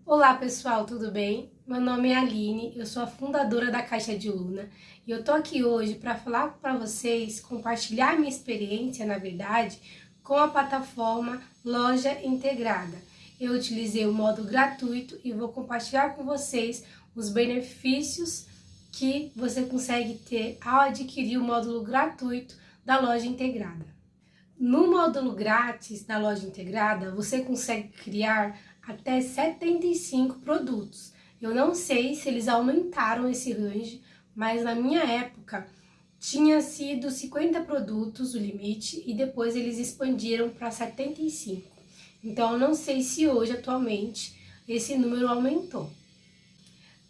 Olá pessoal, tudo bem? Meu nome é Aline, eu sou a fundadora da Caixa de Luna e eu tô aqui hoje para falar para vocês, compartilhar minha experiência, na verdade, com a plataforma Loja Integrada. Eu utilizei o modo gratuito e vou compartilhar com vocês os benefícios que você consegue ter ao adquirir o módulo gratuito da Loja Integrada. No módulo grátis da Loja Integrada, você consegue criar até 75 produtos. Eu não sei se eles aumentaram esse range, mas na minha época tinha sido 50 produtos o limite e depois eles expandiram para 75. Então eu não sei se hoje, atualmente, esse número aumentou.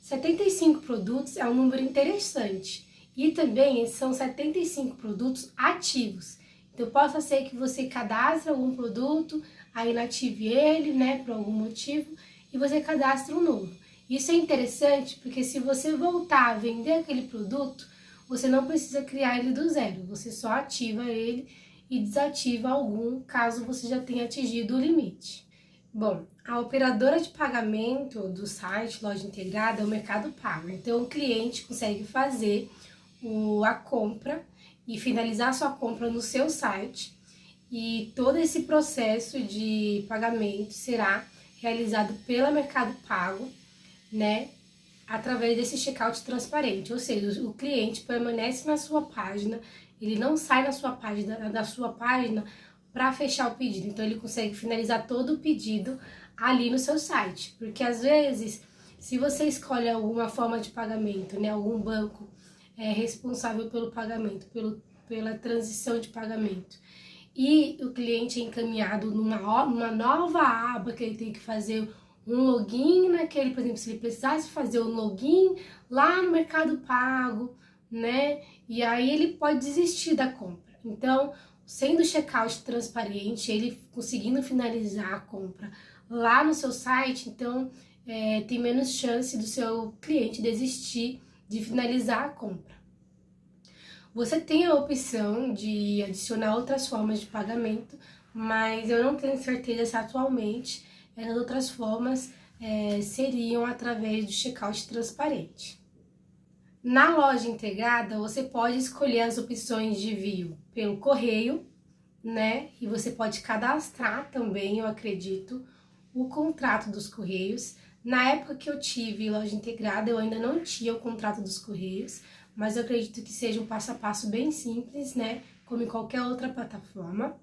75 produtos é um número interessante e também são 75 produtos ativos. Então, possa ser que você cadastre algum produto, aí inative ele, por algum motivo, e você cadastre um novo. Isso é interessante porque se você voltar a vender aquele produto, você não precisa criar ele do zero, você só ativa ele e desativa algum, caso você já tenha atingido o limite. Bom, a operadora de pagamento do site Loja Integrada é o Mercado Pago. Então, o cliente consegue fazer a compra e finalizar sua compra no seu site, e todo esse processo de pagamento será realizado pela Mercado Pago, através desse checkout transparente, ou seja, o cliente permanece na sua página, ele não sai da sua página para fechar o pedido, então ele consegue finalizar todo o pedido ali no seu site, porque às vezes, se você escolhe alguma forma de pagamento, algum banco responsável pelo pagamento, pela transição de pagamento, e o cliente é encaminhado numa nova aba que ele tem que fazer um login naquele, por exemplo, se ele precisasse fazer um login lá no Mercado Pago, e aí ele pode desistir da compra. Então, sendo o checkout transparente, ele conseguindo finalizar a compra lá no seu site, então tem menos chance do seu cliente desistir de finalizar a compra. Você tem a opção de adicionar outras formas de pagamento, mas eu não tenho certeza se atualmente essas outras formas seriam através do checkout transparente. Na loja integrada, você pode escolher as opções de envio pelo correio, e você pode cadastrar também, eu acredito, o contrato dos correios. Na época que eu tive loja integrada, eu ainda não tinha o contrato dos correios, mas eu acredito que seja um passo a passo bem simples, como em qualquer outra plataforma.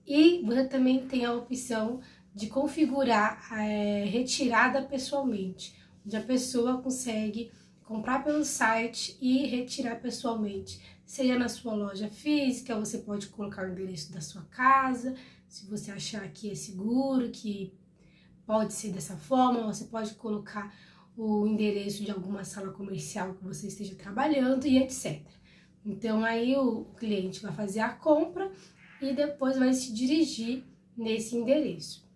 E você também tem a opção de configurar a retirada pessoalmente, onde a pessoa consegue comprar pelo site e retirar pessoalmente, seja na sua loja física, você pode colocar o endereço da sua casa, se você achar que é seguro, que pode ser dessa forma, você pode colocar o endereço de alguma sala comercial que você esteja trabalhando e etc. Então, aí o cliente vai fazer a compra e depois vai se dirigir nesse endereço.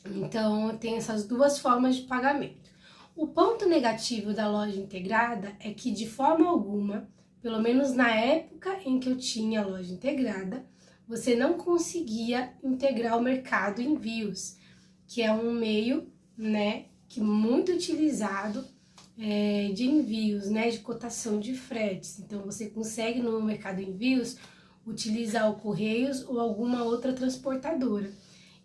Então, tem essas duas formas de pagamento. O ponto negativo da loja integrada é que, de forma alguma, pelo menos na época em que eu tinha a loja integrada, você não conseguia integrar o mercado envios, que é um meio, que muito utilizado de envios, de cotação de fretes. Então, você consegue no mercado envios utilizar o Correios ou alguma outra transportadora.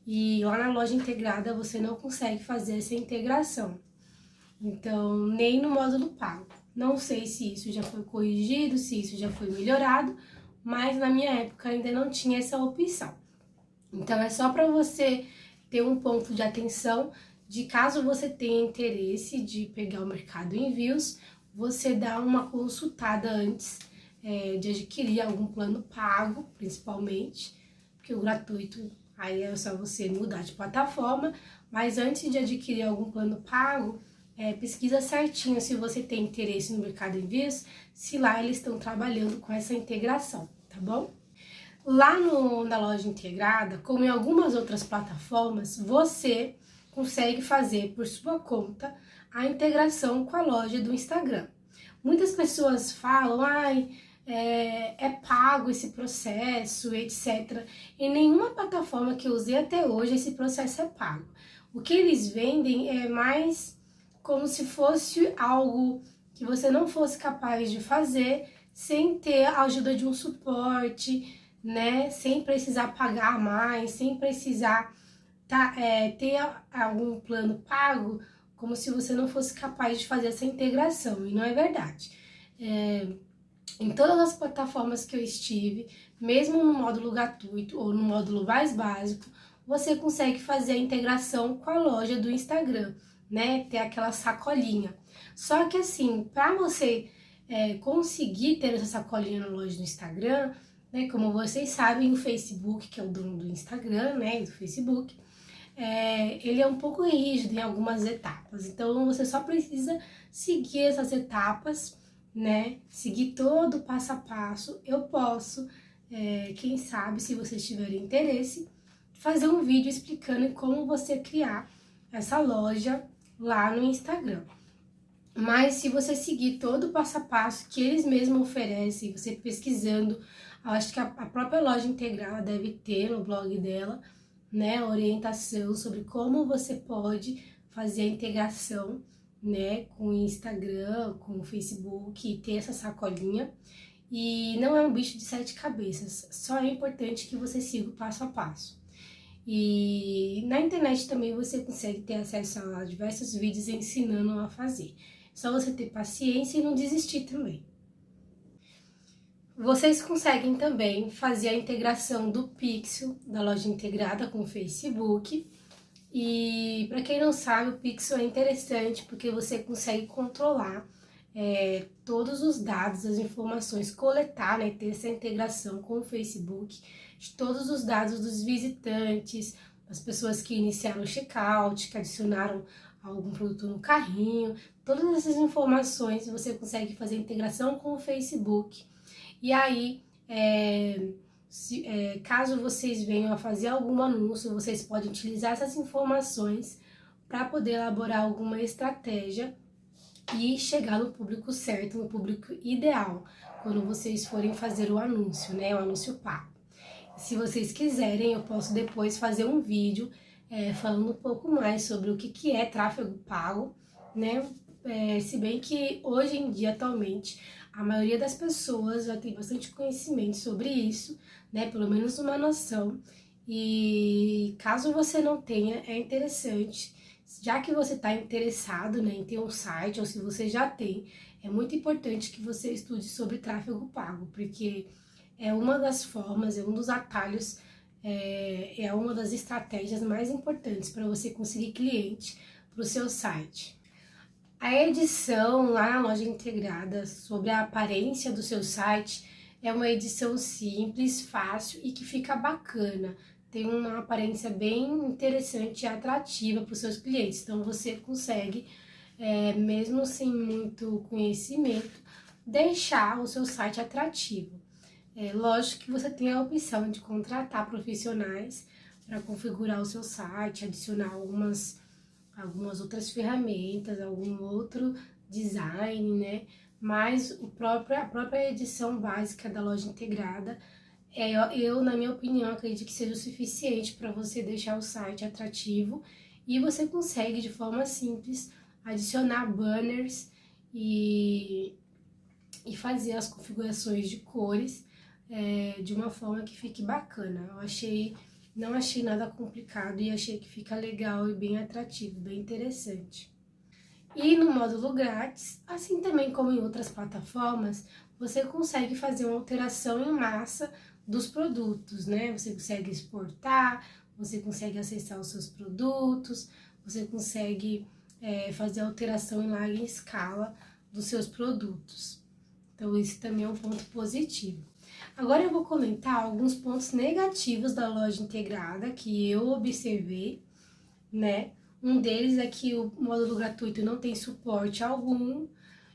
E lá na loja integrada você não consegue fazer essa integração. Então, nem no módulo pago. Não sei se isso já foi corrigido, se isso já foi melhorado, mas na minha época ainda não tinha essa opção. Então, é só para você ter um ponto de atenção de caso você tenha interesse de pegar o mercado envios, você dá uma consultada antes de adquirir algum plano pago, principalmente, porque o gratuito aí é só você mudar de plataforma, mas antes de adquirir algum plano pago, pesquisa certinho se você tem interesse no mercado envios, se lá eles estão trabalhando com essa integração, tá bom? Lá na loja integrada, como em algumas outras plataformas, você consegue fazer por sua conta a integração com a loja do Instagram. Muitas pessoas falam, é pago esse processo, etc. Em nenhuma plataforma que eu usei até hoje esse processo é pago. O que eles vendem é mais como se fosse algo que você não fosse capaz de fazer sem ter a ajuda de um suporte, né? Sem precisar pagar mais, sem precisar ter algum plano pago, como se você não fosse capaz de fazer essa integração, e não é verdade. Em todas as plataformas que eu estive, mesmo no módulo gratuito ou no módulo mais básico, você consegue fazer a integração com a loja do Instagram, né? Ter aquela sacolinha. Só que assim, para você conseguir ter essa sacolinha na loja do Instagram, né? Como vocês sabem, o Facebook, que é o dono do Instagram, né? Do Facebook, ele é um pouco rígido em algumas etapas. Então, você só precisa seguir essas etapas, né? Seguir todo o passo a passo. Eu posso, quem sabe, se vocês tiverem interesse, fazer um vídeo explicando como você criar essa loja lá no Instagram. Mas se você seguir todo o passo a passo que eles mesmos oferecem, você pesquisando, acho que a própria loja integrada deve ter no blog dela, né, orientação sobre como você pode fazer a integração, né, com o Instagram, com o Facebook e ter essa sacolinha. E não é um bicho de 7 cabeças, só é importante que você siga o passo a passo. E na internet também você consegue ter acesso a diversos vídeos ensinando a fazer. Só você ter paciência e não desistir também. Vocês conseguem também fazer a integração do Pixel, da loja integrada com o Facebook. E para quem não sabe, o Pixel é interessante porque você consegue controlar todos os dados, as informações, coletar, né, ter essa integração com o Facebook, de todos os dados dos visitantes, das pessoas que iniciaram o checkout, que adicionaram algum produto no carrinho, todas essas informações você consegue fazer a integração com o Facebook. E aí, caso vocês venham a fazer algum anúncio, vocês podem utilizar essas informações para poder elaborar alguma estratégia e chegar no público certo, no público ideal, quando vocês forem fazer o anúncio, né, o anúncio pago. Se vocês quiserem, eu posso depois fazer um vídeo falando um pouco mais sobre o que é tráfego pago, né, se bem que hoje em dia, atualmente, a maioria das pessoas já tem bastante conhecimento sobre isso, né, pelo menos uma noção, e caso você não tenha, é interessante, já que você está interessado, né, em ter um site, ou se você já tem, é muito importante que você estude sobre tráfego pago, porque é uma das formas, é um dos atalhos, é uma das estratégias mais importantes para você conseguir cliente para o seu site. A edição lá na loja integrada sobre a aparência do seu site é uma edição simples, fácil e que fica bacana. Tem uma aparência bem interessante e atrativa para os seus clientes. Então você consegue, mesmo sem muito conhecimento, deixar o seu site atrativo. Lógico que você tem a opção de contratar profissionais para configurar o seu site, adicionar algumas outras ferramentas, algum outro design, né? Mas a própria edição básica da loja integrada, eu, na minha opinião, acredito que seja o suficiente para você deixar o site atrativo e você consegue, de forma simples, adicionar banners e fazer as configurações de cores de uma forma que fique bacana. Não achei nada complicado e achei que fica legal e bem atrativo, bem interessante. E no módulo grátis, assim também como em outras plataformas, você consegue fazer uma alteração em massa dos produtos, né? Você consegue exportar, você consegue acessar os seus produtos, você consegue fazer alteração em larga escala dos seus produtos. Então, isso também é um ponto positivo. Agora eu vou comentar alguns pontos negativos da loja integrada que eu observei, né? Um deles é que o módulo gratuito não tem suporte algum,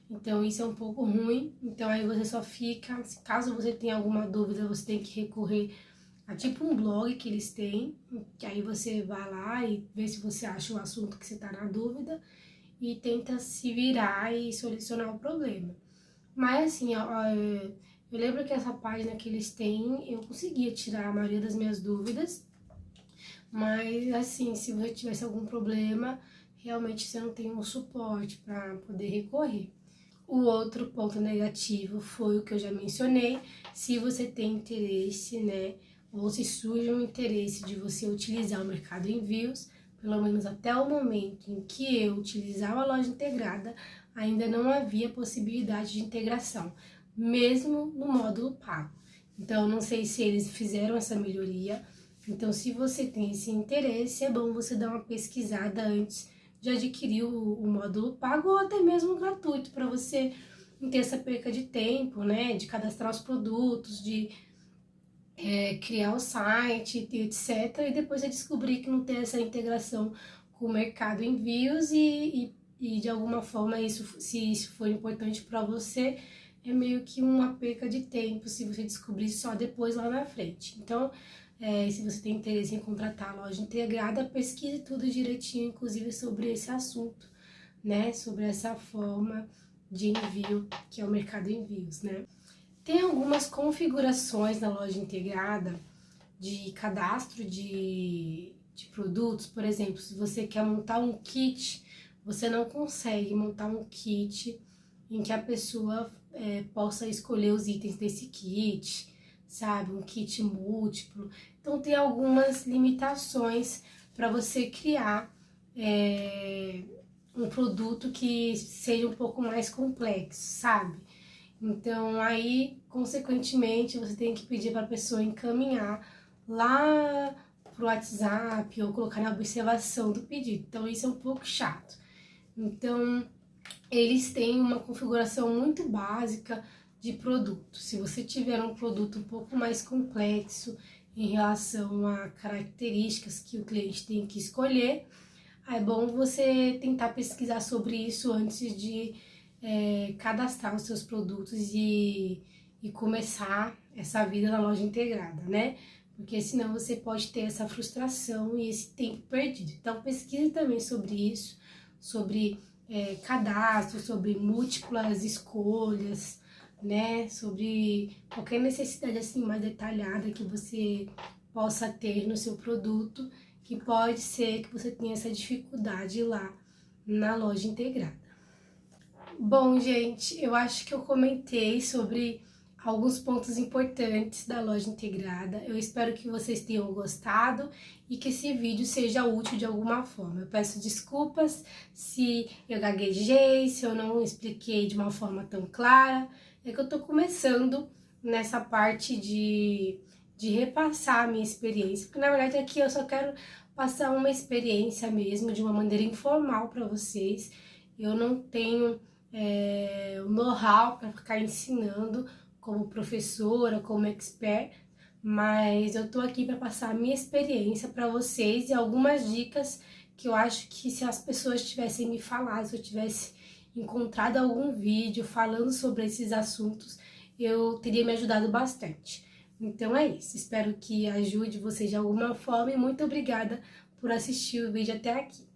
então isso é um pouco ruim. Então aí você só fica, caso você tenha alguma dúvida, você tem que recorrer a tipo um blog que eles têm, que aí você vai lá e vê se você acha o assunto que você tá na dúvida e tenta se virar e solucionar o problema. Mas assim, eu lembro que essa página que eles têm, eu conseguia tirar a maioria das minhas dúvidas, Mas, assim, se você tivesse algum problema, realmente você não tem um suporte para poder recorrer. O outro ponto negativo foi o que eu já mencionei. Se você tem interesse, né, ou se surge um interesse de você utilizar o Mercado Envios, pelo menos até o momento em que eu utilizava a loja integrada, ainda não havia possibilidade de integração, mesmo no módulo pago. Então, não sei se eles fizeram essa melhoria. Então, se você tem esse interesse, é bom você dar uma pesquisada antes de adquirir o módulo pago ou até mesmo gratuito, para você não ter essa perca de tempo, né? De cadastrar os produtos, de criar o site, etc. E depois você descobrir que não tem essa integração com o Mercado Envios e de alguma forma, isso, se isso for importante para você, é meio que uma perca de tempo se você descobrir só depois lá na frente. Então, se você tem interesse em contratar a loja integrada, pesquise tudo direitinho, inclusive sobre esse assunto, né? Sobre essa forma de envio, que é o Mercado Envios, né? Tem algumas configurações na loja integrada de cadastro de produtos. Por exemplo, se você quer montar um kit, você não consegue montar um kit em que a pessoa possa escolher os itens desse kit, sabe? Um kit múltiplo. Então, tem algumas limitações para você criar um produto que seja um pouco mais complexo, sabe? Então, aí, consequentemente, você tem que pedir para a pessoa encaminhar lá pro WhatsApp ou colocar na observação do pedido. Então, isso é um pouco chato. Então, eles têm uma configuração muito básica de produto. Se você tiver um produto um pouco mais complexo em relação a características que o cliente tem que escolher, é bom você tentar pesquisar sobre isso antes de cadastrar os seus produtos e começar essa vida na loja integrada, né? Porque senão você pode ter essa frustração e esse tempo perdido. Então, pesquise também sobre isso, sobre cadastro, sobre múltiplas escolhas, né? Sobre qualquer necessidade assim mais detalhada que você possa ter no seu produto, que pode ser que você tenha essa dificuldade lá na loja integrada. Bom, gente, eu acho que eu comentei sobre alguns pontos importantes da loja integrada. Eu espero que vocês tenham gostado e que esse vídeo seja útil de alguma forma. Eu peço desculpas se eu gaguejei, se eu não expliquei de uma forma tão clara. É que eu tô começando nessa parte de repassar a minha experiência, porque na verdade aqui eu só quero passar uma experiência mesmo, de uma maneira informal para vocês. Eu não tenho o know-how para ficar ensinando como professora, como expert, mas eu tô aqui para passar a minha experiência para vocês e algumas dicas que eu acho que se as pessoas tivessem me falado, se eu tivesse encontrado algum vídeo falando sobre esses assuntos, eu teria me ajudado bastante. Então é isso, espero que ajude vocês de alguma forma e muito obrigada por assistir o vídeo até aqui.